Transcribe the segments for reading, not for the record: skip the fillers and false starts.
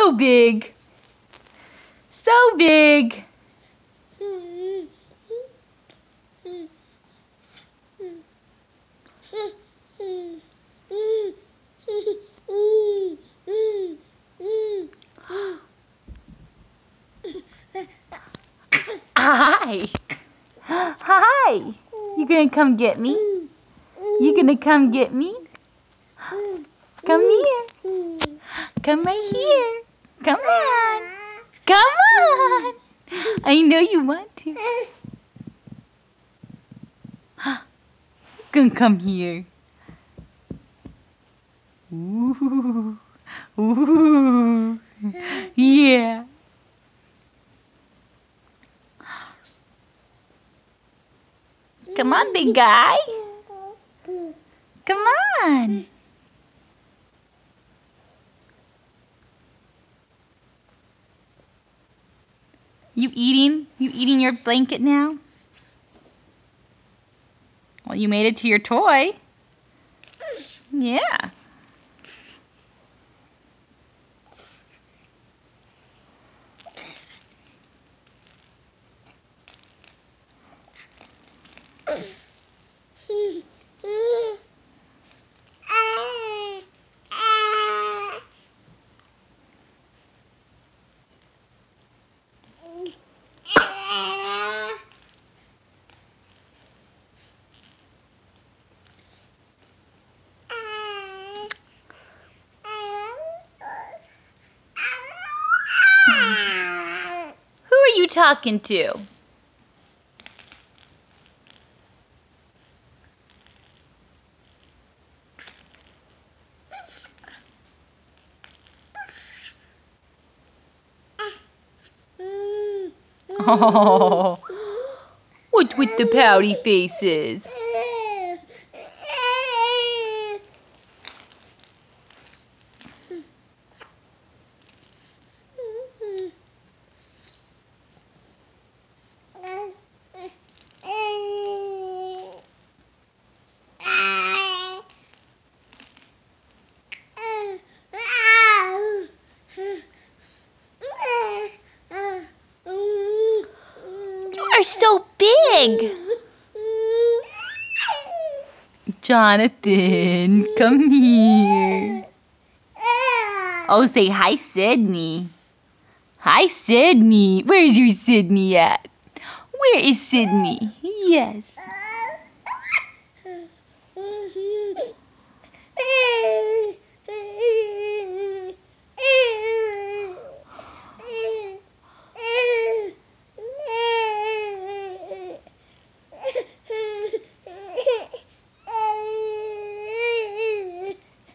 So big. So big. Hi. Hi. You gonna come get me? You gonna come get me? Come here. Come right here. Come on. Come on. I know you want to. Gonna come here. Ooh. Ooh. Yeah. Come on, big guy. Come on. You eating? You eating your blanket now? Well, you made it to your toy. Yeah. Who are you talking to? Oh, what's with the pouty faces? You are so big. Jonathan, come here. Oh, say hi, Sydney. Hi, Sydney. Where's your Sydney at? Where is Sydney? Yes.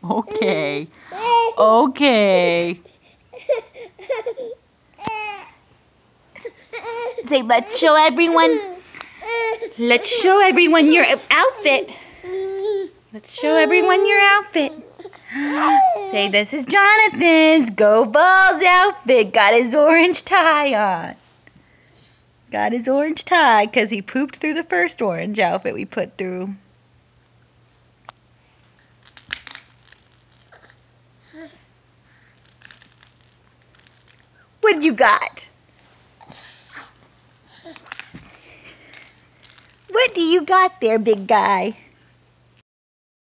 Okay. Okay. Say, let's show everyone. Let's show everyone your outfit. Let's show everyone your outfit. Say, this is Jonathan's Go Balls outfit. Got his orange tie on. Got his orange tie because he pooped through the first orange outfit we put through. What you got? What do you got there, big guy?